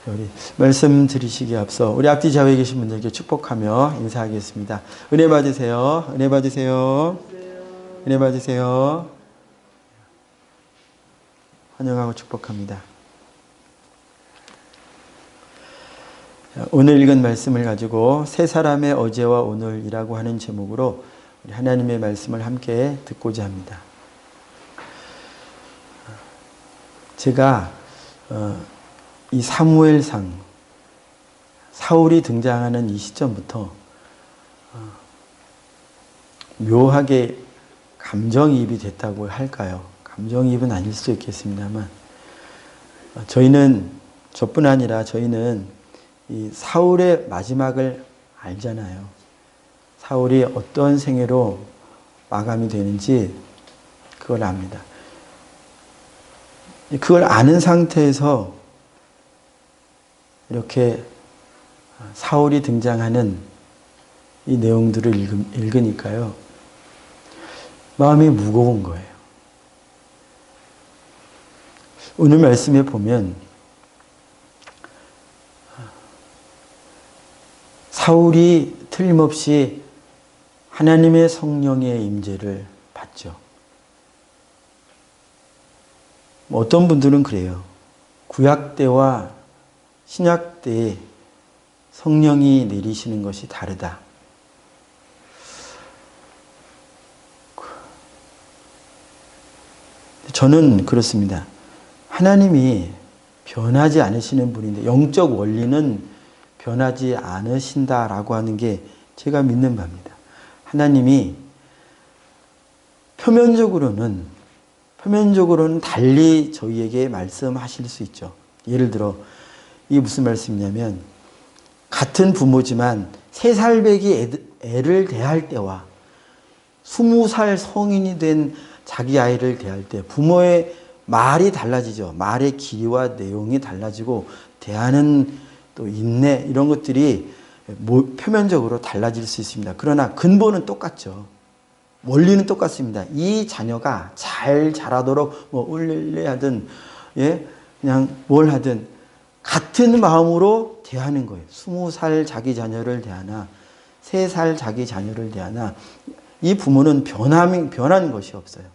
우리 말씀 들으시기에 앞서 우리 앞뒤 좌우에 계신 분들께 축복하며 인사하겠습니다. 은혜 받으세요. 은혜 받으세요. 은혜 받으세요. 환영하고 축복합니다. 오늘 읽은 말씀을 가지고 세 사람의 어제와 오늘이라고 하는 제목으로 우리 하나님의 말씀을 함께 듣고자 합니다. 제가 이 사무엘상 사울이 등장하는 이 시점부터 묘하게 감정이입이 됐다고 할까요? 감정이입은 아닐 수 있겠습니다만 저뿐 아니라 저희는 이 사울의 마지막을 알잖아요. 사울이 어떤 생애로 마감이 되는지 그걸 압니다. 그걸 아는 상태에서 이렇게 사울이 등장하는 이 내용들을 읽으니까요. 마음이 무거운 거예요. 오늘 말씀에 보면 사울이 틀림없이 하나님의 성령의 임재를 받죠. 어떤 분들은 그래요. 구약 때와 신약 때에 성령이 내리시는 것이 다르다. 저는 그렇습니다. 하나님이 변하지 않으시는 분인데 영적 원리는 변하지 않으신다라고 하는 게 제가 믿는 바입니다. 하나님이 표면적으로는 달리 저희에게 말씀하실 수 있죠. 예를 들어 이게 무슨 말씀이냐면 같은 부모지만 3살배기 애를 대할 때와 20살 성인이 된 자기 아이를 대할 때 부모의 말이 달라지죠. 말의 길이와 내용이 달라지고 대하는 또 인내 이런 것들이 표면적으로 달라질 수 있습니다. 그러나 근본은 똑같죠. 원리는 똑같습니다. 이 자녀가 잘 자라도록 울릴래 하든 그냥 뭘 하든 같은 마음으로 대하는 거예요. 20살 자기 자녀를 대하나 3살 자기 자녀를 대하나 이 부모는 변한 것이 없어요.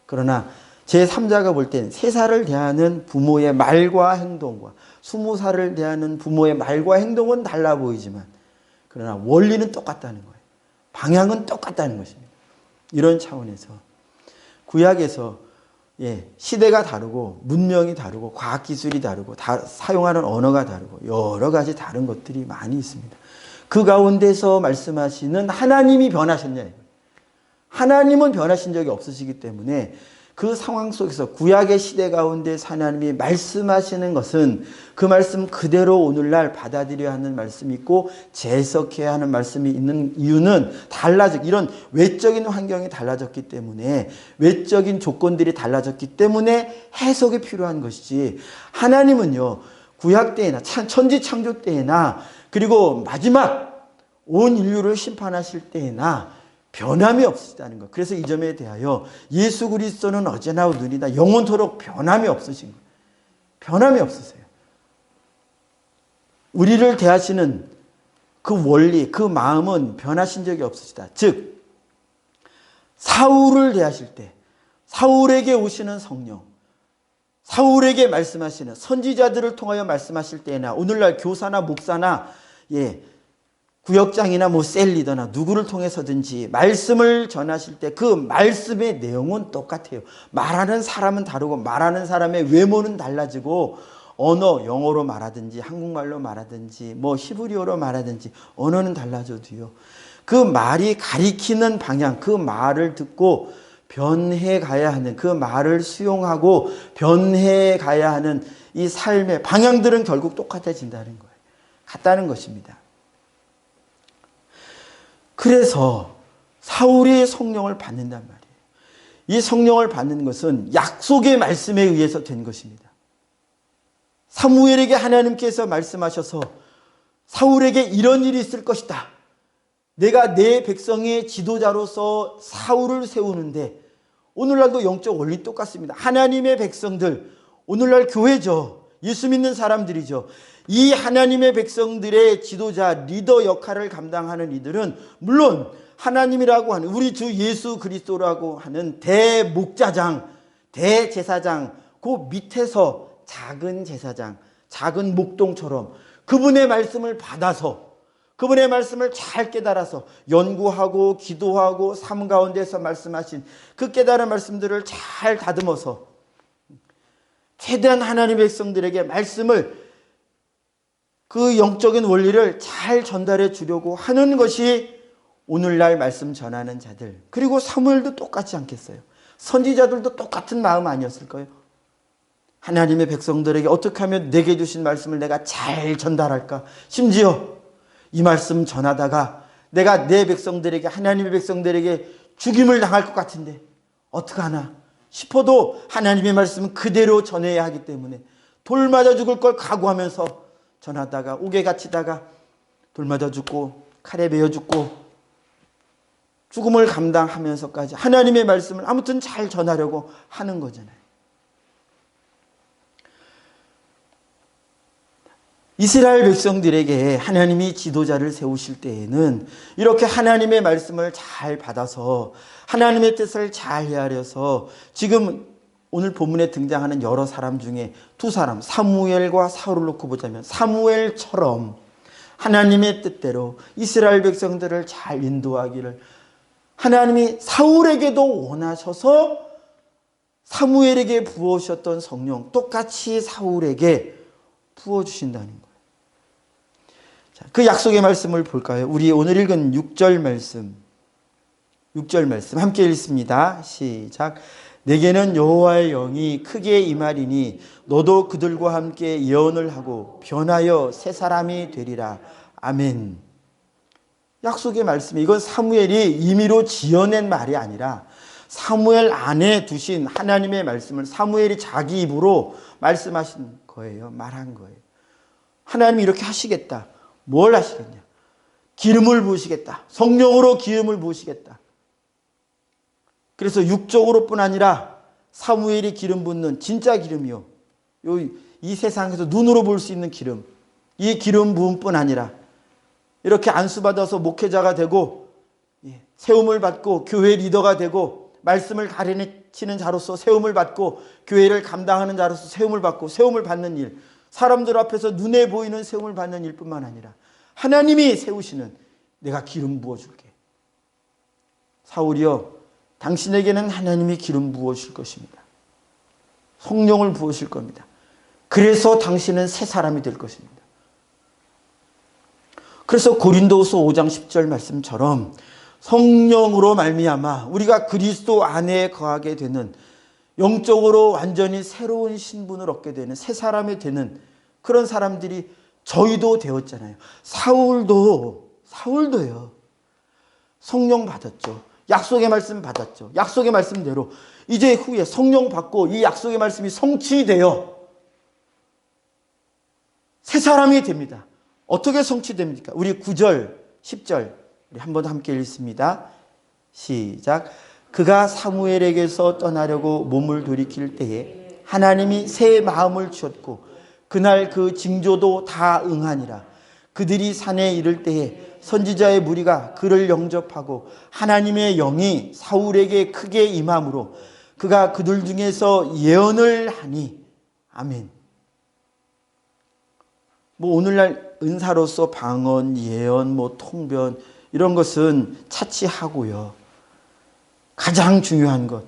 그러나 제3자가 볼 땐 3살을 대하는 부모의 말과 행동과 20살을 대하는 부모의 말과 행동은 달라 보이지만 그러나 원리는 똑같다는 거예요. 방향은 똑같다는 것입니다. 이런 차원에서 구약에서 시대가 다르고 문명이 다르고 과학기술이 다르고 사용하는 언어가 다르고 여러 가지 다른 것들이 많이 있습니다. 그 가운데서 말씀하시는 하나님이 변하셨냐. 하나님은 변하신 적이 없으시기 때문에 그 상황 속에서 구약의 시대 가운데 하나님이 말씀하시는 것은 그 말씀 그대로 오늘날 받아들여야 하는 말씀이 있고 재해석해야 하는 말씀이 있는 이유는 이런 외적인 환경이 달라졌기 때문에 외적인 조건들이 달라졌기 때문에 해석이 필요한 것이지 하나님은요 구약 때에나 천지창조 때에나 그리고 마지막 온 인류를 심판하실 때에나 변함이 없으시다는 것. 그래서 이 점에 대하여 예수 그리스도는 어제나 오늘이나 영원토록 변함이 없으신 거예요. 변함이 없으세요. 우리를 대하시는 그 원리, 그 마음은 변하신 적이 없으시다. 즉 사울을 대하실 때 사울에게 오시는 성령, 사울에게 말씀하시는 선지자들을 통하여 말씀하실 때나 오늘날 교사나 목사나 구역장이나 셀리더나 누구를 통해서든지 말씀을 전하실 때 그 말씀의 내용은 똑같아요. 말하는 사람은 다르고 말하는 사람의 외모는 달라지고 언어, 영어로 말하든지 한국말로 말하든지 히브리어로 말하든지 언어는 달라져도요. 그 말이 가리키는 방향, 그 말을 듣고 변해 가야 하는 그 말을 수용하고 변해 가야 하는 이 삶의 방향들은 결국 똑같아진다는 거예요. 같다는 것입니다. 그래서 사울이 성령을 받는단 말이에요. 이 성령을 받는 것은 약속의 말씀에 의해서 된 것입니다. 사무엘에게 하나님께서 말씀하셔서 사울에게 이런 일이 있을 것이다. 내가 내 백성의 지도자로서 사울을 세우는데 오늘날도 영적 원리 똑같습니다. 하나님의 백성들, 오늘날 교회죠. 예수 믿는 사람들이죠. 이 하나님의 백성들의 지도자, 리더 역할을 감당하는 이들은 물론 하나님이라고 하는 우리 주 예수 그리스도라고 하는 대목자장, 대제사장, 그 밑에서 작은 제사장, 작은 목동처럼 그분의 말씀을 받아서 그분의 말씀을 잘 깨달아서 연구하고 기도하고 삶 가운데서 말씀하신 그 깨달은 말씀들을 잘 다듬어서 최대한 하나님의 백성들에게 말씀을, 그 영적인 원리를 잘 전달해 주려고 하는 것이 오늘날 말씀 전하는 자들, 그리고 사무엘도 똑같지 않겠어요? 선지자들도 똑같은 마음 아니었을까요? 하나님의 백성들에게 어떻게 하면 내게 주신 말씀을 내가 잘 전달할까? 심지어 이 말씀 전하다가 내가 내 백성들에게, 하나님의 백성들에게 죽임을 당할 것 같은데 어떡하나 싶어도 하나님의 말씀은 그대로 전해야 하기 때문에 돌 맞아 죽을 걸 각오하면서 전하다가 옥에 갇히다가 돌 맞아 죽고 칼에 베어 죽고 죽음을 감당하면서까지 하나님의 말씀을 아무튼 잘 전하려고 하는 거잖아요. 이스라엘 백성들에게 하나님이 지도자를 세우실 때에는 이렇게 하나님의 말씀을 잘 받아서 하나님의 뜻을 잘 헤아려서, 지금 오늘 본문에 등장하는 여러 사람 중에 두 사람, 사무엘과 사울을 놓고 보자면 사무엘처럼 하나님의 뜻대로 이스라엘 백성들을 잘 인도하기를 하나님이 사울에게도 원하셔서 사무엘에게 부어주셨던 성령 똑같이 사울에게 부어주신다는 거예요. 자, 그 약속의 말씀을 볼까요? 우리 오늘 읽은 6절 말씀 함께 읽습니다. 시작. 내게는 여호와의 영이 크게 임하리니 너도 그들과 함께 예언을 하고 변하여 새 사람이 되리라. 아멘. 약속의 말씀, 이건 사무엘이 임의로 지어낸 말이 아니라 사무엘 안에 두신 하나님의 말씀을 사무엘이 자기 입으로 말씀하신 거예요. 말한 거예요. 하나님이 이렇게 하시겠다. 뭘 하시겠냐? 기름을 부으시겠다. 성령으로 기름을 부으시겠다. 그래서 육적으로뿐 아니라 사무엘이 기름 붓는 진짜 기름이요, 이 세상에서 눈으로 볼 수 있는 기름, 이 기름 부음뿐 아니라 이렇게 안수받아서 목회자가 되고 세움을 받고 교회 리더가 되고 말씀을 가르치는 자로서 세움을 받고 교회를 감당하는 자로서 세움을 받고 세움을 받는 일, 사람들 앞에서 눈에 보이는 세움을 받는 일뿐만 아니라 하나님이 세우시는, 내가 기름 부어줄게. 사울이여, 당신에게는 하나님이 기름 부어주실 것입니다. 성령을 부으실 겁니다. 그래서 당신은 새 사람이 될 것입니다. 그래서 고린도후서 5장 10절 말씀처럼 성령으로 말미암아 우리가 그리스도 안에 거하게 되는, 영적으로 완전히 새로운 신분을 얻게 되는, 새 사람이 되는 그런 사람들이 저희도 되었잖아요. 사울도요. 성령 받았죠. 약속의 말씀 받았죠. 약속의 말씀대로 이제 후에 성령 받고 이 약속의 말씀이 성취되어 새 사람이 됩니다. 어떻게 성취됩니까? 우리 9절, 10절 우리 한번 함께 읽습니다. 시작. 그가 사무엘에게서 떠나려고 몸을 돌이킬 때에 하나님이 새 마음을 주었고 그날 그 징조도 다 응하니라. 그들이 산에 이를 때에 선지자의 무리가 그를 영접하고 하나님의 영이 사울에게 크게 임함으로 그가 그들 중에서 예언을 하니. 아멘. 오늘날 은사로서 방언, 예언, 통변 이런 것은 차치하고요. 가장 중요한 것,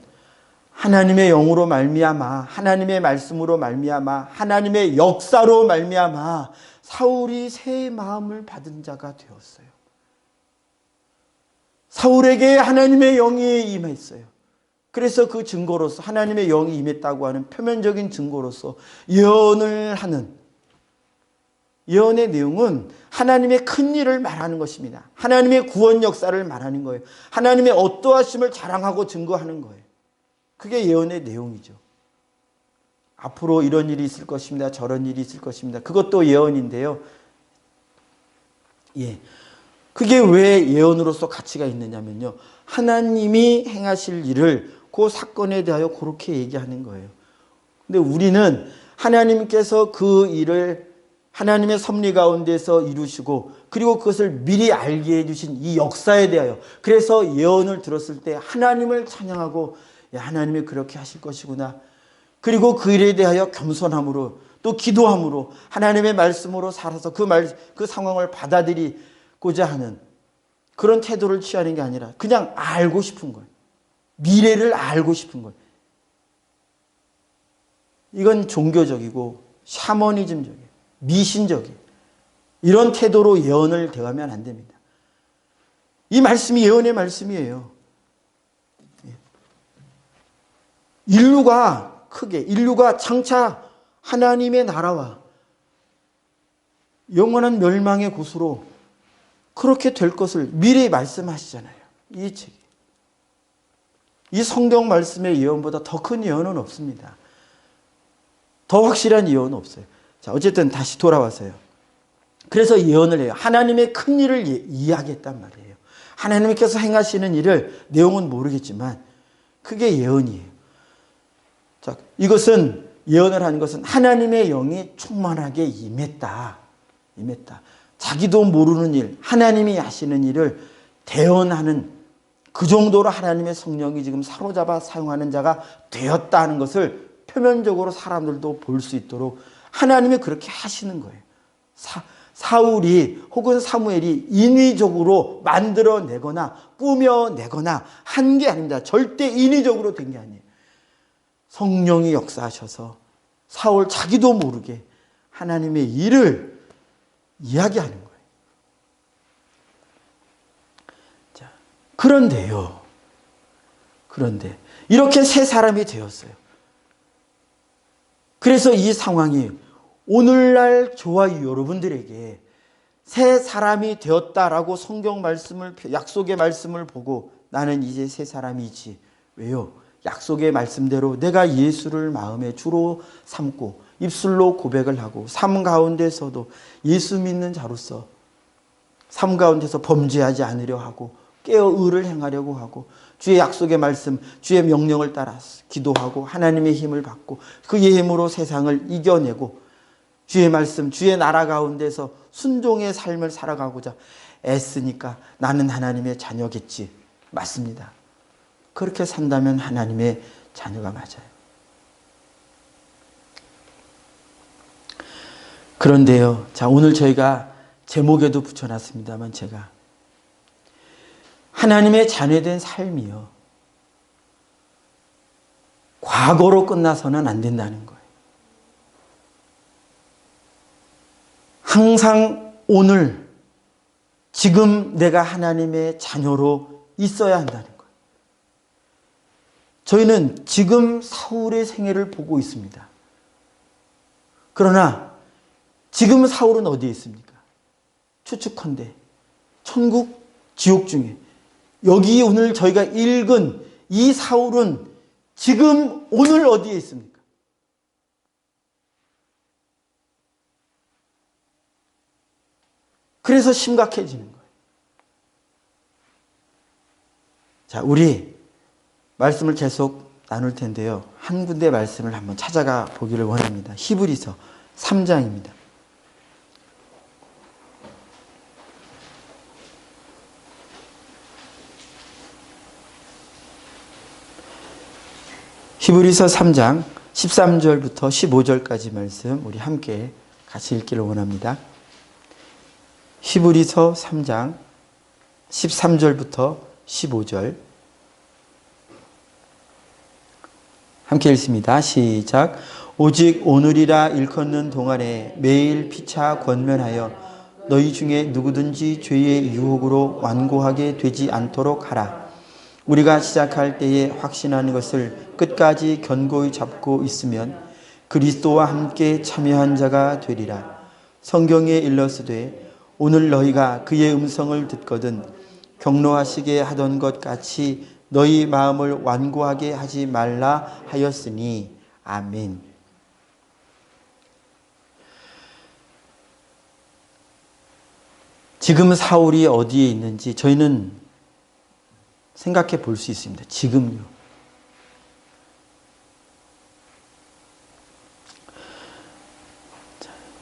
하나님의 영으로 말미암아, 하나님의 말씀으로 말미암아, 하나님의 역사로 말미암아 사울이 새 마음을 받은 자가 되었어요. 사울에게 하나님의 영이 임했어요. 그래서 그 증거로서, 하나님의 영이 임했다고 하는 표면적인 증거로서 예언을 하는, 예언의 내용은 하나님의 큰 일을 말하는 것입니다. 하나님의 구원 역사를 말하는 거예요. 하나님의 어떠하심을 자랑하고 증거하는 거예요. 그게 예언의 내용이죠. 앞으로 이런 일이 있을 것입니다. 저런 일이 있을 것입니다. 그것도 예언인데요. 그게 왜 예언으로서 가치가 있느냐면요, 하나님이 행하실 일을 그 사건에 대하여 그렇게 얘기하는 거예요. 근데 우리는 하나님께서 그 일을 하나님의 섭리 가운데서 이루시고 그리고 그것을 미리 알게 해주신 이 역사에 대하여 그래서 예언을 들었을 때 하나님을 찬양하고 야, 하나님이 그렇게 하실 것이구나. 그리고 그 일에 대하여 겸손함으로 또 기도함으로 하나님의 말씀으로 살아서 그 상황을 받아들이고자 하는 그런 태도를 취하는 게 아니라 그냥 알고 싶은 거예요. 미래를 알고 싶은 거예요. 이건 종교적이고 샤머니즘적이에요. 미신적이에요. 이런 태도로 예언을 대하면 안 됩니다. 이 말씀이 예언의 말씀이에요. 인류가 장차 하나님의 나라와 영원한 멸망의 곳으로 그렇게 될 것을 미리 말씀하시잖아요. 이 책이. 이 성경 말씀의 예언보다 더 큰 예언은 없습니다. 더 확실한 예언은 없어요. 자, 어쨌든 다시 돌아와서요. 그래서 예언을 해요. 하나님의 큰 일을 이야기했단 말이에요. 하나님께서 행하시는 일을 내용은 모르겠지만 그게 예언이에요. 자, 이것은 예언을 하는 것은 하나님의 영이 충만하게 임했다. 자기도 모르는 일, 하나님이 하시는 일을 대언하는 그 정도로 하나님의 성령이 지금 사로잡아 사용하는 자가 되었다는 것을 표면적으로 사람들도 볼 수 있도록 하나님이 그렇게 하시는 거예요. 사울이 혹은 사무엘이 인위적으로 만들어내거나 꾸며내거나 한 게 아닙니다. 절대 인위적으로 된 게 아니에요. 성령이 역사하셔서 사울 자기도 모르게 하나님의 일을 이야기하는 거예요. 자, 그런데 이렇게 세 사람이 되었어요. 그래서 이 상황이 오늘날 저와 여러분들에게 새 사람이 되었다라고 성경 말씀을, 약속의 말씀을 보고 나는 이제 새 사람이지. 왜요? 약속의 말씀대로 내가 예수를 마음의 주로 삼고 입술로 고백을 하고 삶 가운데서도 예수 믿는 자로서 삶 가운데서 범죄하지 않으려 하고 깨어 의를 행하려고 하고 주의 약속의 말씀, 주의 명령을 따라 기도하고 하나님의 힘을 받고 그의 힘으로 세상을 이겨내고 주의 말씀, 주의 나라 가운데서 순종의 삶을 살아가고자 애쓰니까 나는 하나님의 자녀겠지. 맞습니다. 그렇게 산다면 하나님의 자녀가 맞아요. 그런데요, 자, 오늘 저희가 제목에도 붙여놨습니다만 제가 하나님의 자녀된 삶이요, 과거로 끝나서는 안 된다는 거예요. 항상 오늘, 지금 내가 하나님의 자녀로 있어야 한다는 거예요. 저희는 지금 사울의 생애를 보고 있습니다. 그러나 지금 사울은 어디에 있습니까? 추측컨대 천국, 지옥 중에 여기 오늘 저희가 읽은 이 사울은 지금 오늘 어디에 있습니까? 그래서 심각해지는 거예요. 자, 우리 말씀을 계속 나눌 텐데요. 한 군데 말씀을 한번 찾아가 보기를 원합니다. 히브리서 3장입니다. 히브리서 3장 13절부터 15절까지 말씀 우리 함께 같이 읽기를 원합니다. 히브리서 3장 13절부터 15절 함께 읽습니다. 시작. 오직 오늘이라 일컫는 동안에 매일 피차 권면하여 너희 중에 누구든지 죄의 유혹으로 완고하게 되지 않도록 하라. 우리가 시작할 때에 확신하는 것을 끝까지 견고히 잡고 있으면 그리스도와 함께 참여한 자가 되리라. 성경에 일렀으되 오늘 너희가 그의 음성을 듣거든 경노하시게 하던 것 같이 너희 마음을 완고하게 하지 말라 하였으니. 아멘. 지금 사울이 어디에 있는지 저희는 생각해 볼 수 있습니다. 지금요.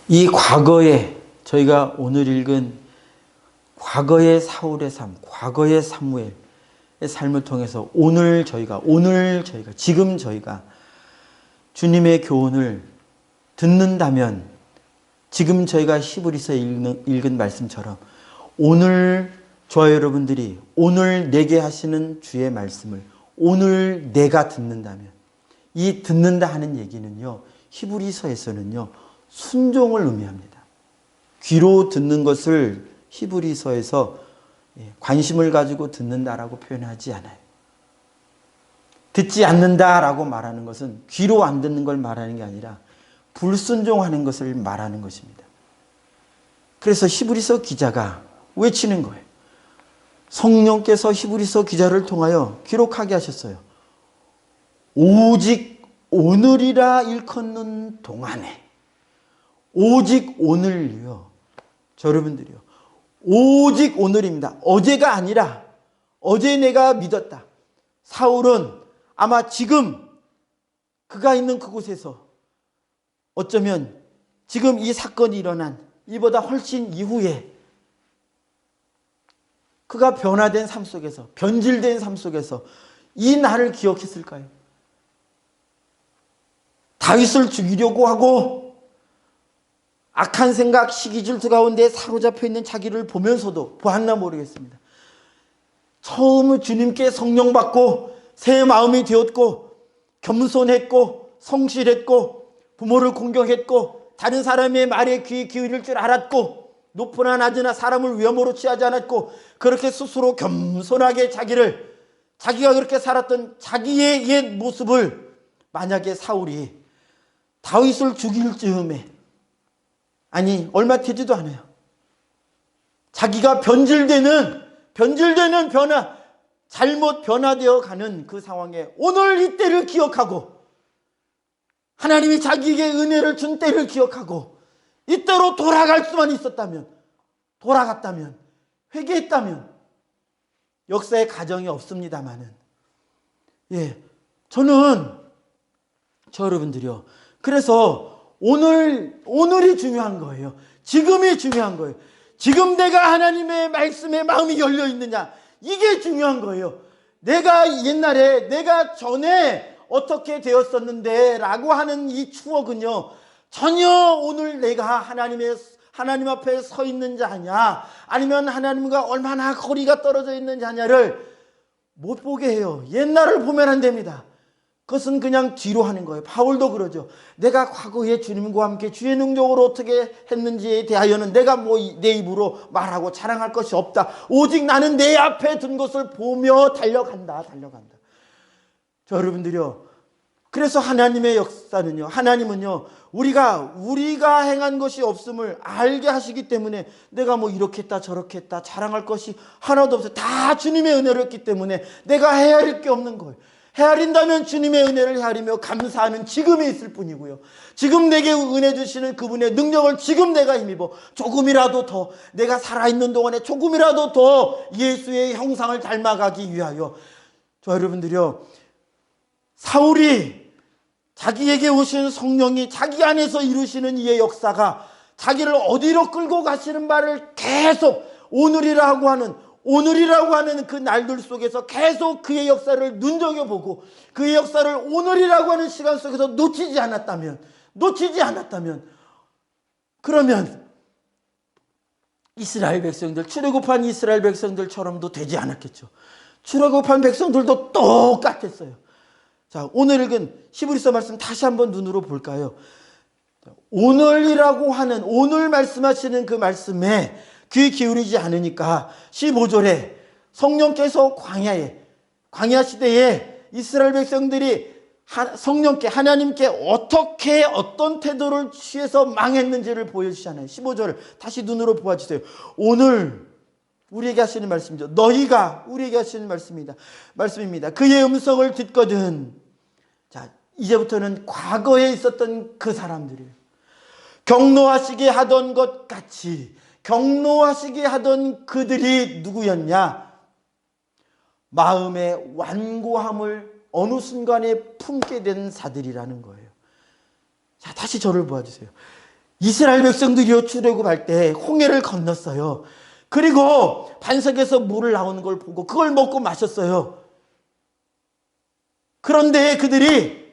이 과거에 저희가 오늘 읽은 과거의 사울의 삶, 과거의 사무엘의 삶을 통해서 오늘 저희가 지금 저희가 주님의 교훈을 듣는다면 지금 저희가 히브리서에 읽은 말씀처럼 오늘 저와 여러분들이 오늘 내게 하시는 주의 말씀을 오늘 내가 듣는다면, 이 듣는다 하는 얘기는요, 히브리서에서는요 순종을 의미합니다. 귀로 듣는 것을 히브리서에서 관심을 가지고 듣는다라고 표현하지 않아요. 듣지 않는다라고 말하는 것은 귀로 안 듣는 걸 말하는 게 아니라 불순종하는 것을 말하는 것입니다. 그래서 히브리서 기자가 외치는 거예요. 성령께서 히브리서 기자를 통하여 기록하게 하셨어요. 오직 오늘이라 일컫는 동안에, 오직 오늘요. 저 여러분들이요, 오직 오늘입니다. 어제가 아니라, 어제 내가 믿었다. 사울은 아마 지금 그가 있는 그곳에서 어쩌면 지금 이 사건이 일어난 이보다 훨씬 이후에 그가 변화된 삶 속에서, 변질된 삶 속에서 이 날을 기억했을까요? 다윗을 죽이려고 하고 악한 생각, 시기 질투 가운데 사로잡혀 있는 자기를 보면서도 보았나 모르겠습니다. 처음 주님께 성령 받고 새 마음이 되었고 겸손했고 성실했고 부모를 공경했고 다른 사람의 말에 귀 기울일 줄 알았고 높으나 낮으나 사람을 위험으로 취하지 않았고 그렇게 스스로 겸손하게 자기가 그렇게 살았던 자기의 옛 모습을 만약에 사울이 다윗을 죽일 즈음에, 아니 얼마 되지도 않아요, 자기가 변질되는 잘못 변화되어 가는 그 상황에 오늘 이때를 기억하고 하나님이 자기에게 은혜를 준 때를 기억하고 이때로 돌아갈 수만 있었다면, 돌아갔다면, 회개했다면, 역사의 가정이 없습니다마는, 저는 저 여러분들이요, 그래서 오늘이 중요한 거예요. 지금이 중요한 거예요. 지금 내가 하나님의 말씀에 마음이 열려 있느냐, 이게 중요한 거예요. 내가 옛날에, 내가 전에 어떻게 되었었는데 라고 하는 이 추억은요, 전혀 오늘 내가 하나님 앞에 서 있는 자냐, 아니면 하나님과 얼마나 거리가 떨어져 있는 자냐를 못 보게 해요. 옛날을 보면 안 됩니다. 그것은 그냥 뒤로 하는 거예요. 바울도 그러죠. 내가 과거에 주님과 함께 주의 능력으로 어떻게 했는지에 대하여는 내가 내 입으로 말하고 자랑할 것이 없다. 오직 나는 내 앞에 둔 것을 보며 달려간다. 저 여러분들이요, 그래서 하나님의 역사는요, 하나님은요, 우리가 행한 것이 없음을 알게 하시기 때문에 내가 이렇게 했다 저렇게 했다 자랑할 것이 하나도 없어요. 다 주님의 은혜로 했기 때문에 내가 헤아릴 게 없는 거예요. 헤아린다면 주님의 은혜를 헤아리며 감사하는 지금이 있을 뿐이고요, 지금 내게 은혜 주시는 그분의 능력을 지금 내가 힘입어 조금이라도 더, 내가 살아있는 동안에 조금이라도 더 예수의 형상을 닮아가기 위하여, 저 여러분들이요, 사울이 자기에게 오신 성령이 자기 안에서 이루시는 이의 역사가 자기를 어디로 끌고 가시는 말을 계속 오늘이라고 하는 그 날들 속에서 계속 그의 역사를 눈여겨보고 그의 역사를 오늘이라고 하는 시간 속에서 놓치지 않았다면 그러면 이스라엘 백성들, 출애굽한 이스라엘 백성들처럼도 되지 않았겠죠. 출애굽한 백성들도 똑같았어요. 자, 오늘 읽은 히브리서 말씀 다시 한번 눈으로 볼까요? 오늘이라고 하는, 오늘 말씀하시는 그 말씀에 귀 기울이지 않으니까 15절에 성령께서 광야 시대에 이스라엘 백성들이 성령께, 하나님께 어떻게 어떤 태도를 취해서 망했는지를 보여주시잖아요. 15절을 다시 눈으로 보아주세요. 오늘 우리에게 하시는 말씀이죠. 너희가 우리에게 하시는 말씀입니다. 그의 음성을 듣거든. 자, 이제부터는 과거에 있었던 그 사람들이에요. 경노하시게 하던 것 같이 경노하시게 하던 그들이 누구였냐? 마음의 완고함을 어느 순간에 품게 된 자들이라는 거예요. 자, 다시 저를 보아주세요. 이스라엘 백성들이요 출애굽할 때 홍해를 건넜어요. 그리고 반석에서 물을 나오는 걸 보고 그걸 먹고 마셨어요. 그런데 그들이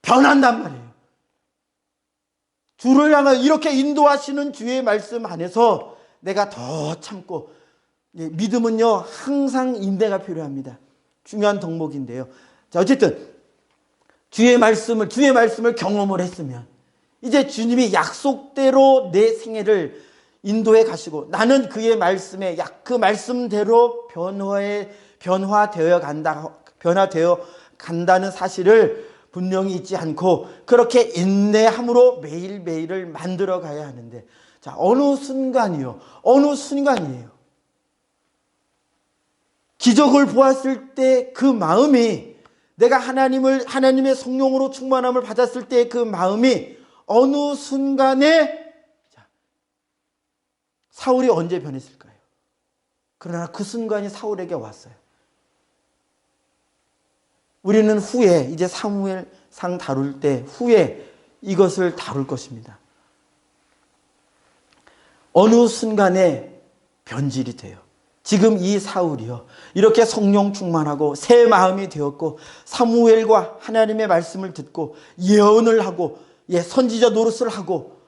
변한단 말이에요. 주를 향해 이렇게 인도하시는 주의 말씀 안에서 내가 더 참고, 믿음은요 항상 인내가 필요합니다. 중요한 덕목인데요. 자, 어쨌든 주의 말씀을 경험을 했으면 이제 주님이 약속대로 내 생애를 인도해 가시고 나는 그의 말씀에 그 말씀대로 변화되어 간다는 사실을 분명히 잊지 않고 그렇게 인내함으로 매일매일을 만들어 가야 하는데, 자, 어느 순간이에요. 기적을 보았을 때 그 마음이, 내가 하나님의 성령으로 충만함을 받았을 때 그 마음이 어느 순간에, 사울이 언제 변했을까요? 그러나 그 순간이 사울에게 왔어요. 우리는 후에, 이제 사무엘상 다룰 때 후에 이것을 다룰 것입니다. 어느 순간에 변질이 돼요. 지금 이 사울이요, 이렇게 성령 충만하고 새 마음이 되었고 사무엘과 하나님의 말씀을 듣고 예언을 하고 선지자 노릇을 하고,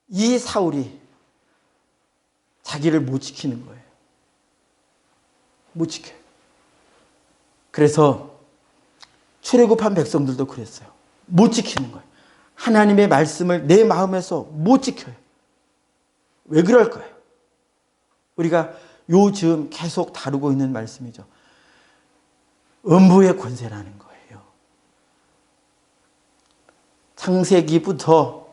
이 사울이 자기를 못 지키는 거예요. 못 지켜요. 그래서 출애굽한 백성들도 그랬어요. 못 지키는 거예요. 하나님의 말씀을 내 마음에서 못 지켜요. 왜 그럴까요? 우리가 요즘 계속 다루고 있는 말씀이죠. 음부의 권세라는 거예요. 창세기부터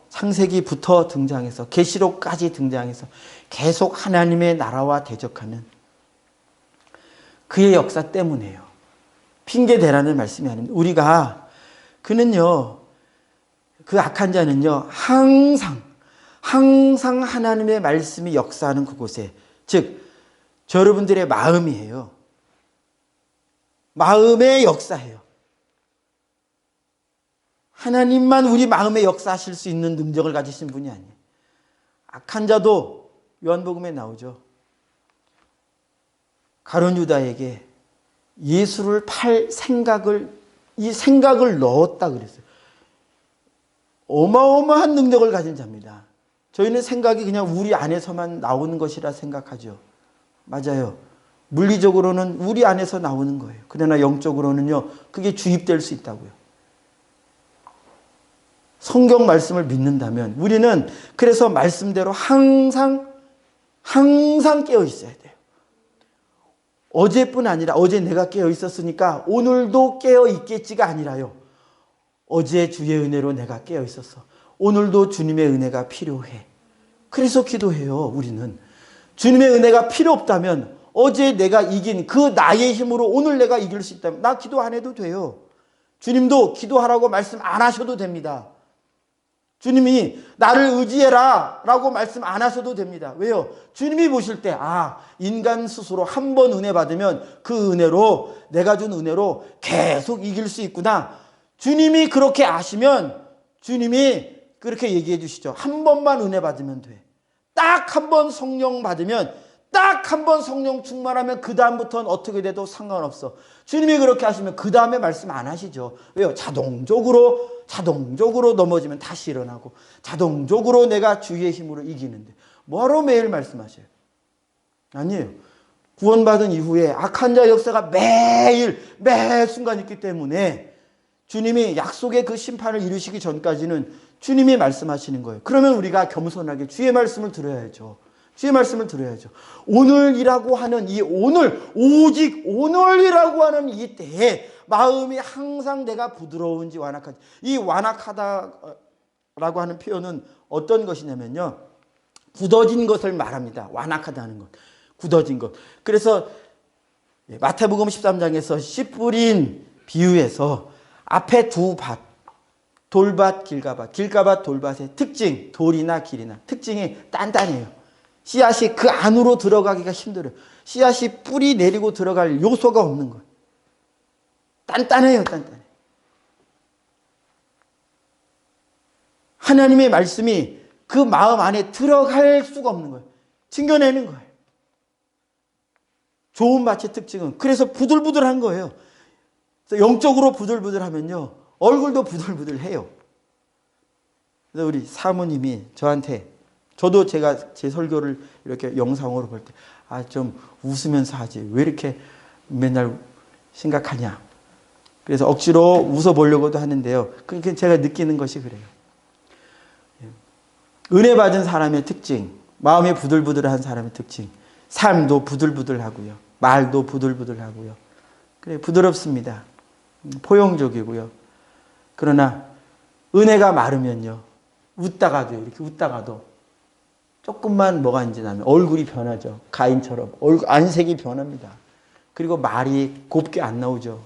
등장해서 계시록까지 등장해서 계속 하나님의 나라와 대적하는 그의 역사 때문이에요. 핑계대라는 말씀이 아닙니다. 그는요, 그 악한 자는요, 항상 하나님의 말씀이 역사하는 그곳에, 즉 여러분들의 마음이에요. 마음의 역사예요. 하나님만 우리 마음에 역사하실 수 있는 능력을 가지신 분이 아니에요. 악한 자도 요한복음에 나오죠. 가룟 유다에게 예수를 팔 생각을 넣었다 그랬어요. 어마어마한 능력을 가진 자입니다. 저희는 생각이 그냥 우리 안에서만 나오는 것이라 생각하죠. 맞아요. 물리적으로는 우리 안에서 나오는 거예요. 그러나 영적으로는요, 그게 주입될 수 있다고요. 성경 말씀을 믿는다면 우리는 그래서 말씀대로 항상 깨어 있어야 돼요. 어제뿐 아니라, 어제 내가 깨어 있었으니까 오늘도 깨어 있겠지가 아니라요. 어제 주의 은혜로 내가 깨어 있었어. 오늘도 주님의 은혜가 필요해. 그래서 기도해요. 우리는 주님의 은혜가 필요 없다면, 어제 내가 이긴 그 나의 힘으로 오늘 내가 이길 수 있다면 나 기도 안 해도 돼요. 주님도 기도하라고 말씀 안 하셔도 됩니다. 주님이 나를 의지해라 라고 말씀 안 하셔도 됩니다. 왜요? 주님이 보실 때, 인간 스스로 한 번 은혜 받으면 그 은혜로, 내가 준 은혜로 계속 이길 수 있구나. 주님이 그렇게 아시면 주님이 그렇게 얘기해 주시죠. 한 번만 은혜 받으면 돼. 딱 한 번 성령 받으면, 딱 한 번 성령 충만하면 그 다음부터는 어떻게 돼도 상관없어. 주님이 그렇게 하시면 그 다음에 말씀 안 하시죠. 왜요? 자동적으로 넘어지면 다시 일어나고, 자동적으로 내가 주의 힘으로 이기는데 뭐하러 매일 말씀하셔요? 아니에요. 구원받은 이후에 악한 자 역사가 매 순간 있기 때문에 주님이 약속의 그 심판을 이루시기 전까지는 주님이 말씀하시는 거예요. 그러면 우리가 겸손하게 주의 말씀을 들어야죠. 주의 말씀을 들어야죠. 오늘이라고 하는 이 오직 오늘이라고 하는 이 때에 마음이 항상 내가 부드러운지 완악한지. 이 완악하다라고 하는 표현은 어떤 것이냐면요, 굳어진 것을 말합니다. 완악하다는 것, 굳어진 것. 그래서 마태복음 13장에서 씨 뿌린 비유에서 앞에 두 밭, 돌밭, 길가밭, 돌밭의 특징, 돌이나 길이나 특징이 단단해요. 씨앗이 그 안으로 들어가기가 힘들어요. 씨앗이 뿌리 내리고 들어갈 요소가 없는 거예요. 단단해요. 하나님의 말씀이 그 마음 안에 들어갈 수가 없는 거예요. 튕겨내는 거예요. 좋은 밭의 특징은 그래서 부들부들한 거예요. 영적으로 부들부들하면요, 얼굴도 부들부들해요. 그래서 우리 사모님이 저한테, 저도 제가 제 설교를 이렇게 영상으로 볼 때, 좀 웃으면서 하지, 왜 이렇게 맨날 심각하냐. 그래서 억지로 웃어보려고도 하는데요. 그러니까 제가 느끼는 것이 그래요. 은혜 받은 사람의 특징, 마음이 부들부들한 사람의 특징, 삶도 부들부들하고요, 말도 부들부들하고요. 그래, 부드럽습니다. 포용적이고요. 그러나 은혜가 마르면요, 웃다가도, 이렇게 웃다가도 조금만 뭐가 이제 나면 얼굴이 변하죠. 가인처럼 얼굴 안색이 변합니다. 그리고 말이 곱게 안 나오죠.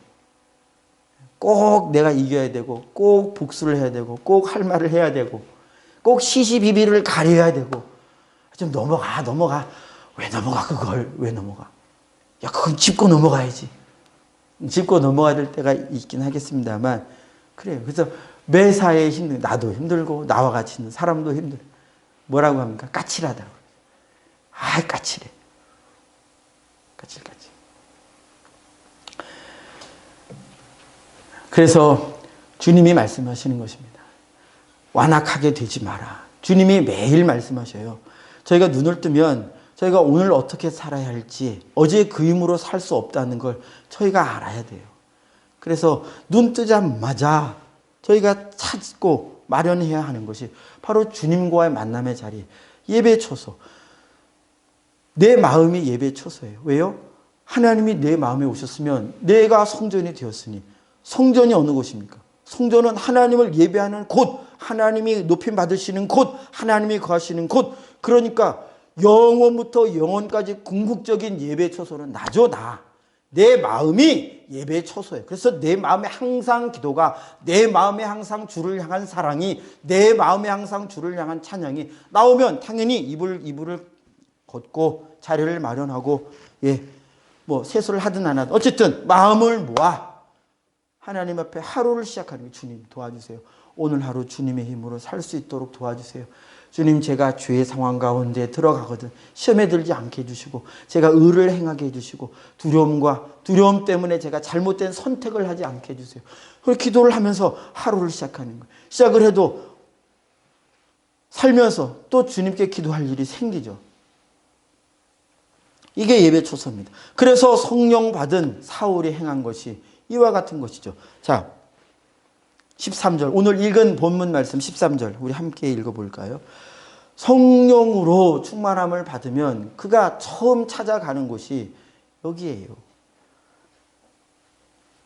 꼭 내가 이겨야 되고, 꼭 복수를 해야 되고, 꼭 할 말을 해야 되고, 꼭 시시비비를 가려야 되고, 좀 넘어가. 왜 넘어가, 그걸? 왜 넘어가? 야, 그건 짚고 넘어가야지. 짚고 넘어가야 될 때가 있긴 하겠습니다만, 그래요. 그래서 매사에 나도 힘들고, 나와 같이 있는 사람도 힘들고, 뭐라고 합니까? 까칠하다고. 까칠해. 까칠. 그래서 주님이 말씀하시는 것입니다. 완악하게 되지 마라. 주님이 매일 말씀하셔요. 저희가 눈을 뜨면 저희가 오늘 어떻게 살아야 할지, 어제의 그 힘으로 살 수 없다는 걸 저희가 알아야 돼요. 그래서 눈 뜨자마자 저희가 찾고 마련해야 하는 것이 바로 주님과의 만남의 자리, 예배 초소. 내 마음이 예배 초소예요. 왜요? 하나님이 내 마음에 오셨으면 내가 성전이 되었으니, 성전이 어느 곳입니까? 성전은 하나님을 예배하는 곳, 하나님이 높임 받으시는 곳, 하나님이 거하시는 곳. 그러니까 영원부터 영원까지 궁극적인 예배 초소는 나죠, 나. 내 마음이 예배 초소예요. 그래서 내 마음에 항상 기도가, 내 마음에 항상 주를 향한 사랑이, 내 마음에 항상 주를 향한 찬양이 나오면 당연히 이불을 걷고 자리를 마련하고, 세수를 하든 안 하든 어쨌든 마음을 모아 하나님 앞에 하루를 시작하는 게, 주님 도와주세요. 오늘 하루 주님의 힘으로 살 수 있도록 도와주세요. 주님, 제가 죄의 상황 가운데 들어가거든 시험에 들지 않게 해주시고, 제가 의를 행하게 해주시고, 두려움 때문에 제가 잘못된 선택을 하지 않게 해주세요. 그렇게 기도를 하면서 하루를 시작하는 거예요. 시작을 해도 살면서 또 주님께 기도할 일이 생기죠. 이게 예배 초소입니다. 그래서 성령 받은 사울이 행한 것이 이와 같은 것이죠. 자, 13절, 오늘 읽은 본문 말씀 13절 우리 함께 읽어볼까요? 성령으로 충만함을 받으면 그가 처음 찾아가는 곳이 여기에요.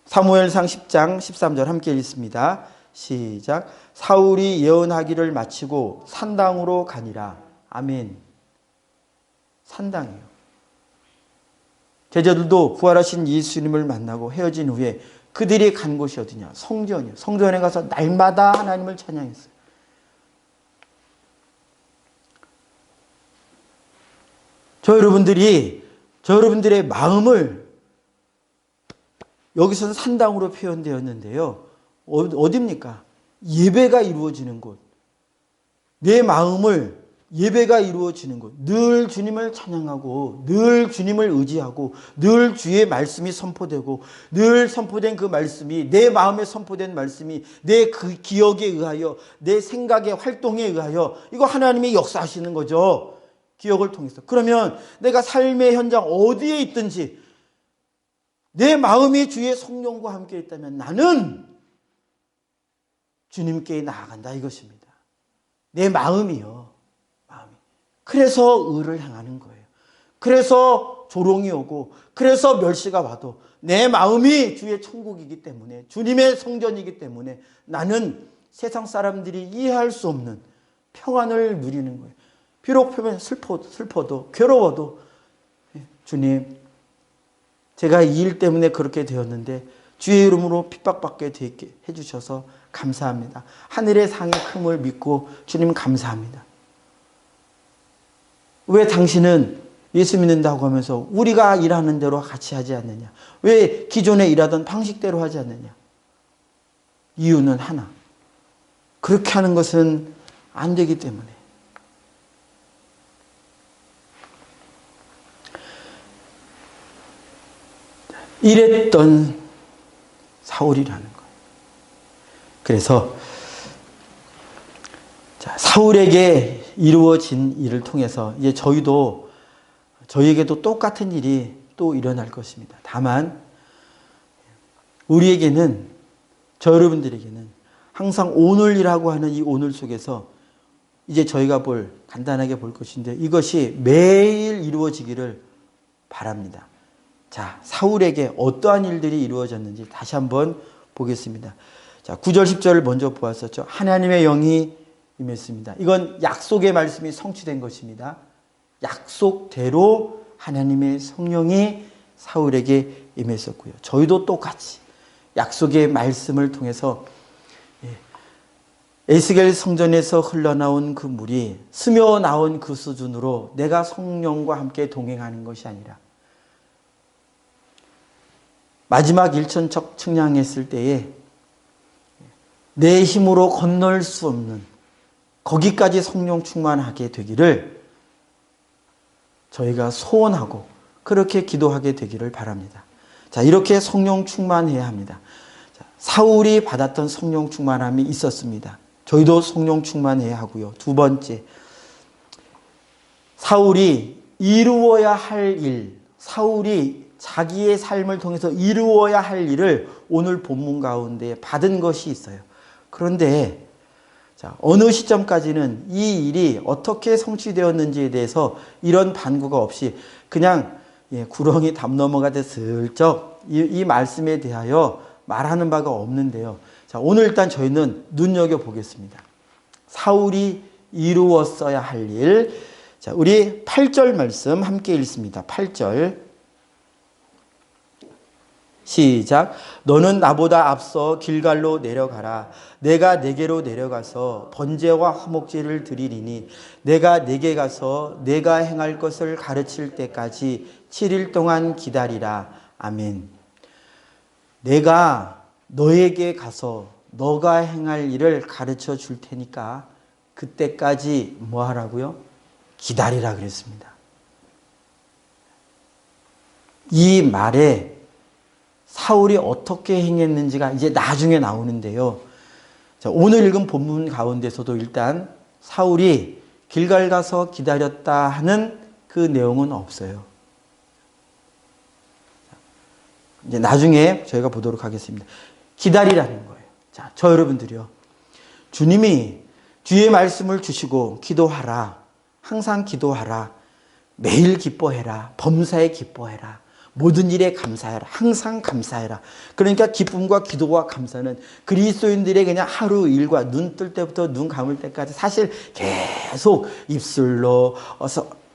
사무엘상 10장 13절 함께 읽습니다. 시작. 사울이 예언하기를 마치고 산당으로 가니라. 아멘. 산당이요. 제자들도 부활하신 예수님을 만나고 헤어진 후에 그들이 간 곳이 어디냐? 성전이요. 성전에 가서 날마다 하나님을 찬양했어요. 저 여러분들의 마음을 여기서는 산당으로 표현되었는데요. 어디입니까? 예배가 이루어지는 곳. 내 마음을 예배가 이루어지는 곳. 늘 주님을 찬양하고, 늘 주님을 의지하고, 늘 주의 말씀이 선포되고, 늘 선포된 그 말씀이, 내 마음에 선포된 말씀이 내 그 기억에 의하여, 내 생각의 활동에 의하여 이거 하나님이 역사하시는 거죠. 기억을 통해서. 그러면 내가 삶의 현장 어디에 있든지 내 마음이 주의 성령과 함께 있다면 나는 주님께 나아간다 이것입니다. 내 마음이요. 그래서 의를 향하는 거예요. 그래서 조롱이 오고, 그래서 멸시가 와도 내 마음이 주의 천국이기 때문에, 주님의 성전이기 때문에 나는 세상 사람들이 이해할 수 없는 평안을 누리는 거예요. 비록 표면 슬퍼도 괴로워도, 주님, 제가 이 일 때문에 그렇게 되었는데 주의 이름으로 핍박받게 되게 해주셔서 감사합니다. 하늘의 상의 큼을 믿고 주님 감사합니다. 왜 당신은 예수 믿는다고 하면서 우리가 일하는 대로 같이 하지 않느냐? 왜 기존에 일하던 방식대로 하지 않느냐? 이유는 하나. 그렇게 하는 것은 안 되기 때문에. 이랬던 사울이라는 거예요. 그래서 사울에게 이루어진 일을 통해서 이제 저희에게도 똑같은 일이 또 일어날 것입니다. 다만 우리에게는, 저 여러분들에게는 항상 오늘이라고 하는 이 오늘 속에서 이제 저희가 간단하게 볼 것인데, 이것이 매일 이루어지기를 바랍니다. 자, 사울에게 어떠한 일들이 이루어졌는지 다시 한번 보겠습니다. 자, 9절 10절을 먼저 보았었죠. 하나님의 영이 임했습니다. 이건 약속의 말씀이 성취된 것입니다. 약속대로 하나님의 성령이 사울에게 임했었고요. 저희도 똑같이 약속의 말씀을 통해서 에스겔 성전에서 흘러나온 그 물이 스며 나온 그 수준으로 내가 성령과 함께 동행하는 것이 아니라 마지막 일천척 측량했을 때에 내 힘으로 건널 수 없는 거기까지 성령 충만하게 되기를 저희가 소원하고 그렇게 기도하게 되기를 바랍니다. 자, 이렇게 성령 충만해야 합니다. 자, 사울이 받았던 성령 충만함이 있었습니다. 저희도 성령 충만해야 하고요. 두 번째, 사울이 이루어야 할 일, 사울이 자기의 삶을 통해서 이루어야 할 일을 오늘 본문 가운데 받은 것이 있어요. 그런데 자, 어느 시점까지는 이 일이 어떻게 성취되었는지에 대해서 이런 반구가 없이 그냥 구렁이 담 넘어가듯 슬쩍 이 말씀에 대하여 말하는 바가 없는데요. 자, 오늘 일단 저희는 눈여겨보겠습니다. 사울이 이루었어야 할 일. 자, 우리 8절 말씀 함께 읽습니다. 8절. 시작. 너는 나보다 앞서 길갈로 내려가라. 내가 네게로 내려가서 번제와 화목제를 드리리니 내가 네게 가서 내가 행할 것을 가르칠 때까지 7일 동안 기다리라. 아멘. 내가 너에게 가서 너가 행할 일을 가르쳐 줄 테니까 그때까지 뭐 하라고요? 기다리라 그랬습니다. 이 말에 사울이 어떻게 행했는지가 이제 나중에 나오는데요. 자, 오늘 읽은 본문 가운데서도 일단 사울이 길갈 가서 기다렸다 하는 그 내용은 없어요. 이제 나중에 저희가 보도록 하겠습니다. 기다리라는 거예요. 자, 저 여러분들이요. 주님이 주의 말씀을 주시고 기도하라. 항상 기도하라. 매일 기뻐해라. 범사에 기뻐해라. 모든 일에 감사해라. 항상 감사해라. 그러니까 기쁨과 기도와 감사는 그리스도인들의 그냥 하루 일과 눈 뜰 때부터 눈 감을 때까지 사실 계속 입술로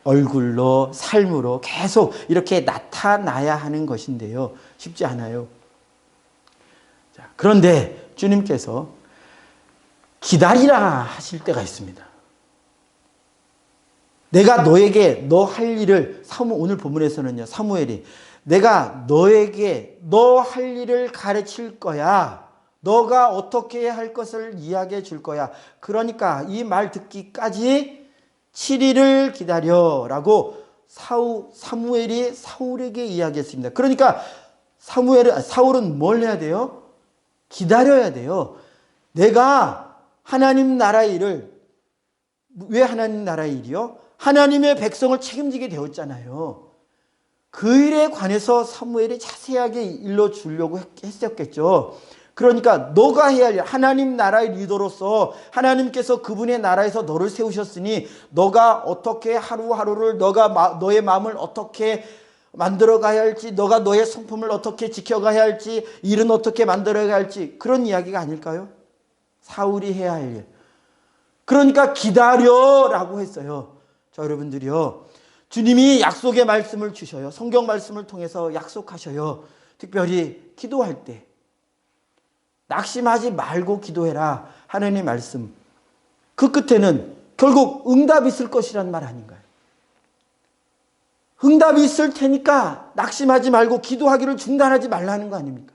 얼굴로 삶으로 계속 이렇게 나타나야 하는 것인데요. 쉽지 않아요. 자, 그런데 주님께서 기다리라 하실 때가 있습니다. 내가 너에게 너 할 일을 오늘 본문에서는요. 사무엘이 내가 너에게 너 할 일을 가르칠 거야. 너가 어떻게 할 것을 이야기해 줄 거야. 그러니까 이 말 듣기까지 7일을 기다려라고 사무엘이 사울에게 이야기했습니다. 그러니까 사울은 뭘 해야 돼요? 기다려야 돼요. 내가 하나님 나라의 일을, 왜 하나님 나라의 일이요? 하나님의 백성을 책임지게 되었잖아요. 그 일에 관해서 사무엘이 자세하게 일러주려고 했었겠죠. 그러니까 너가 해야 할 일, 하나님 나라의 리더로서 하나님께서 그분의 나라에서 너를 세우셨으니 너가 어떻게 하루하루를 너의 마음을 어떻게 만들어가야 할지, 너가 너의 성품을 어떻게 지켜가야 할지, 일은 어떻게 만들어가야 할지, 그런 이야기가 아닐까요? 사울이 해야 할 일. 그러니까 기다려라고 했어요. 자, 여러분들이요. 주님이 약속의 말씀을 주셔요. 성경 말씀을 통해서 약속하셔요. 특별히 기도할 때 낙심하지 말고 기도해라. 하나님의 말씀. 그 끝에는 결국 응답이 있을 것이란 말 아닌가요? 응답이 있을 테니까 낙심하지 말고 기도하기를 중단하지 말라는 거 아닙니까?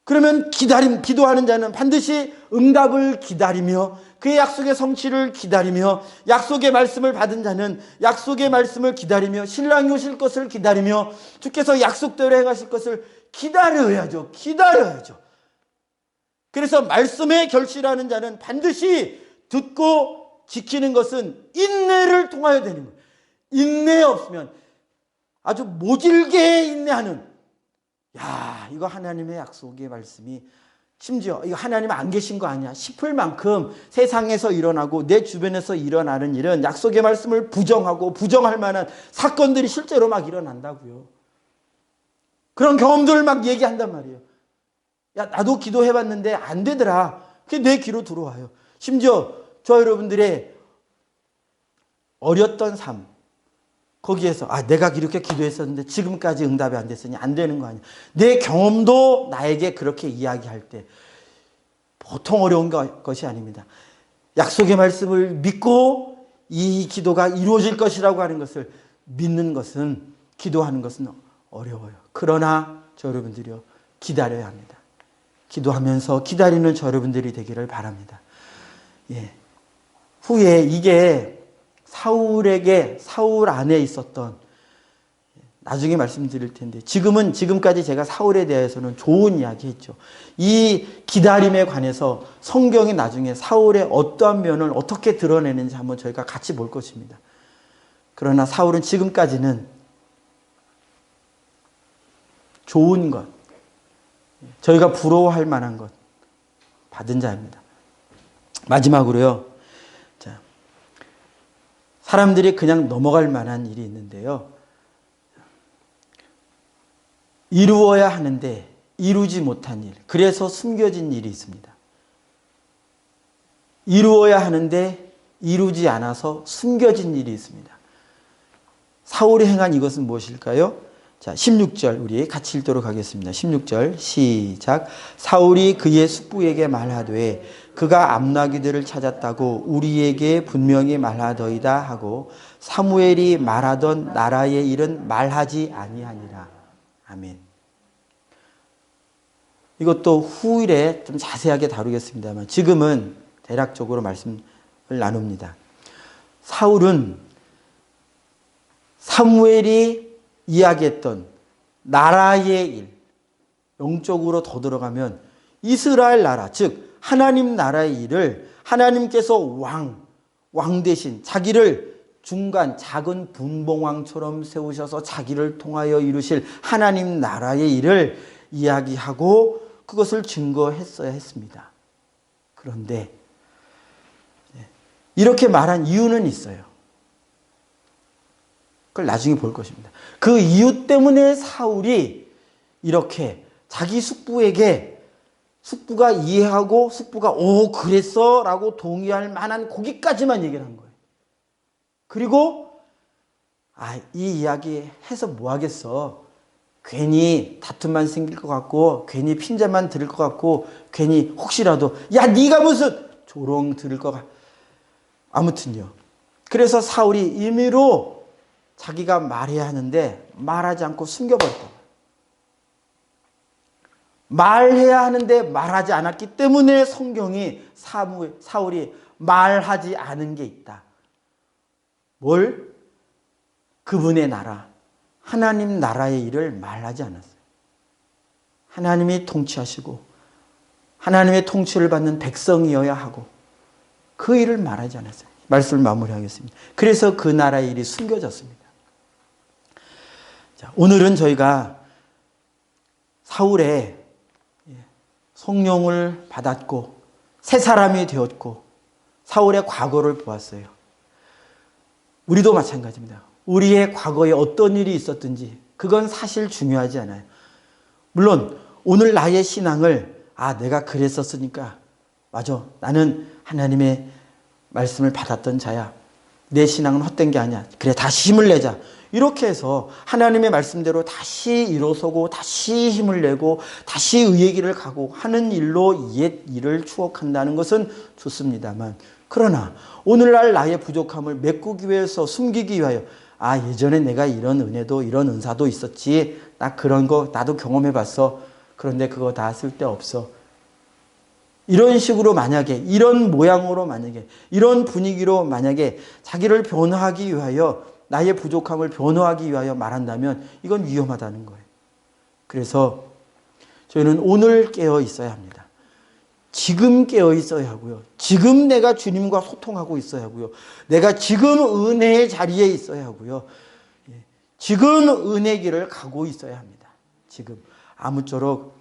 그러면 기도하는 자는 반드시 응답을 기다리며 그의 약속의 성취를 기다리며 약속의 말씀을 받은 자는 약속의 말씀을 기다리며 신랑이 오실 것을 기다리며 주께서 약속대로 행하실 것을 기다려야죠. 기다려야죠. 그래서 말씀에 결실하는 자는 반드시 듣고 지키는 것은 인내를 통하여 되는 거예요. 인내 없으면 아주 모질게 인내하는, 이거 하나님의 약속의 말씀이 심지어 이거 하나님 안 계신 거 아니야 싶을 만큼 세상에서 일어나고 내 주변에서 일어나는 일은 약속의 말씀을 부정하고 부정할 만한 사건들이 실제로 막 일어난다고요. 그런 경험들을 막 얘기한단 말이에요. 나도 기도해봤는데 안 되더라. 그게 내 귀로 들어와요. 심지어 저 여러분들의 어렸던 삶, 거기에서 내가 이렇게 기도했었는데 지금까지 응답이 안 됐으니 안 되는 거 아니야. 내 경험도 나에게 그렇게 이야기할 때 보통 어려운 것이 아닙니다. 약속의 말씀을 믿고 이 기도가 이루어질 것이라고 하는 것을 믿는 것은, 기도하는 것은 어려워요. 그러나 저 여러분들이요, 기다려야 합니다. 기도하면서 기다리는 저 여러분들이 되기를 바랍니다. 후에 이게 사울 안에 있었던, 나중에 말씀드릴 텐데 지금까지 제가 사울에 대해서는 좋은 이야기 했죠. 이 기다림에 관해서 성경이 나중에 사울의 어떠한 면을 어떻게 드러내는지 한번 저희가 같이 볼 것입니다. 그러나 사울은 지금까지는 좋은 것, 저희가 부러워할 만한 것 받은 자입니다. 마지막으로요, 사람들이 그냥 넘어갈 만한 일이 있는데요, 이루어야 하는데 이루지 못한 일, 그래서 숨겨진 일이 있습니다. 이루어야 하는데 이루지 않아서 숨겨진 일이 있습니다. 사울이 행한 이것은 무엇일까요? 자, 16절 우리 같이 읽도록 하겠습니다. 16절 시작. 사울이 그의 숙부에게 말하되 그가 암나귀들을 찾았다고 우리에게 분명히 말하더이다 하고 사무엘이 말하던 나라의 일은 말하지 아니하니라. 아멘. 이것도 후일에 좀 자세하게 다루겠습니다만 지금은 대략적으로 말씀을 나눕니다. 사울은 사무엘이 이야기했던 나라의 일, 영적으로 더 들어가면 이스라엘 나라, 즉 하나님 나라의 일을 하나님께서 왕 대신 자기를 중간 작은 분봉왕처럼 세우셔서 자기를 통하여 이루실 하나님 나라의 일을 이야기하고 그것을 증거했어야 했습니다. 그런데 이렇게 말한 이유는 있어요. 그걸 나중에 볼 것입니다. 그 이유 때문에 사울이 이렇게 자기 숙부에게, 숙부가 이해하고 숙부가 그랬어 라고 동의할 만한 거기까지만 얘기를 한 거예요. 그리고 이 이야기 해서 뭐 하겠어, 괜히 다툼만 생길 것 같고 괜히 핀잔만 들을 것 같고 괜히 혹시라도 네가 무슨 조롱 들을 것 같고, 아무튼요. 그래서 사울이 임의로 자기가 말해야 하는데 말하지 않고 숨겨버렸다. 말해야 하는데 말하지 않았기 때문에 성경이 사울이 말하지 않은 게 있다. 뭘? 그분의 나라, 하나님 나라의 일을 말하지 않았어요. 하나님이 통치하시고 하나님의 통치를 받는 백성이어야 하고 그 일을 말하지 않았어요. 말씀을 마무리하겠습니다. 그래서 그 나라의 일이 숨겨졌습니다. 자, 오늘은 저희가 사울의 성령을 받았고 새 사람이 되었고 사울의 과거를 보았어요. 우리도 마찬가지입니다. 우리의 과거에 어떤 일이 있었든지 그건 사실 중요하지 않아요. 물론 오늘 나의 신앙을 내가 그랬었으니까 맞아, 나는 하나님의 말씀을 받았던 자야, 내 신앙은 헛된 게 아니야, 그래 다시 힘을 내자, 이렇게 해서 하나님의 말씀대로 다시 일어서고 다시 힘을 내고 다시 의의 길을 가고 하는 일로 옛 일을 추억한다는 것은 좋습니다만, 그러나 오늘날 나의 부족함을 메꾸기 위해서, 숨기기 위하여 예전에 내가 이런 은혜도 이런 은사도 있었지, 나 그런 거 나도 경험해 봤어, 그런데 그거 다 쓸데없어. 이런 식으로 만약에, 이런 모양으로 만약에, 이런 분위기로 만약에 자기를 변호하기 위하여, 나의 부족함을 변호하기 위하여 말한다면 이건 위험하다는 거예요. 그래서 저희는 오늘 깨어 있어야 합니다. 지금 깨어 있어야 하고요. 지금 내가 주님과 소통하고 있어야 하고요. 내가 지금 은혜의 자리에 있어야 하고요. 지금 은혜 길을 가고 있어야 합니다. 지금 아무쪼록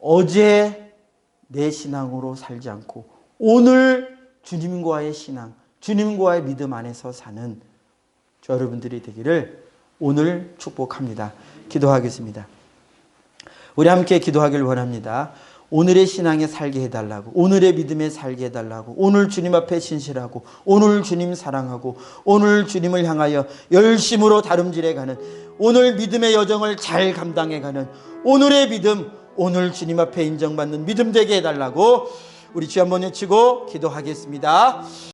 어제 내 신앙으로 살지 않고 오늘 주님과의 신앙, 주님과의 믿음 안에서 사는 저 여러분들이 되기를 오늘 축복합니다. 기도하겠습니다. 우리 함께 기도하길 원합니다. 오늘의 신앙에 살게 해달라고, 오늘의 믿음에 살게 해달라고, 오늘 주님 앞에 신실하고, 오늘 주님 사랑하고, 오늘 주님을 향하여 열심으로 다름질해 가는, 오늘 믿음의 여정을 잘 감당해 가는 오늘의 믿음, 오늘 주님 앞에 인정받는 믿음 되게 해달라고 우리 주 한번 외치고 기도하겠습니다.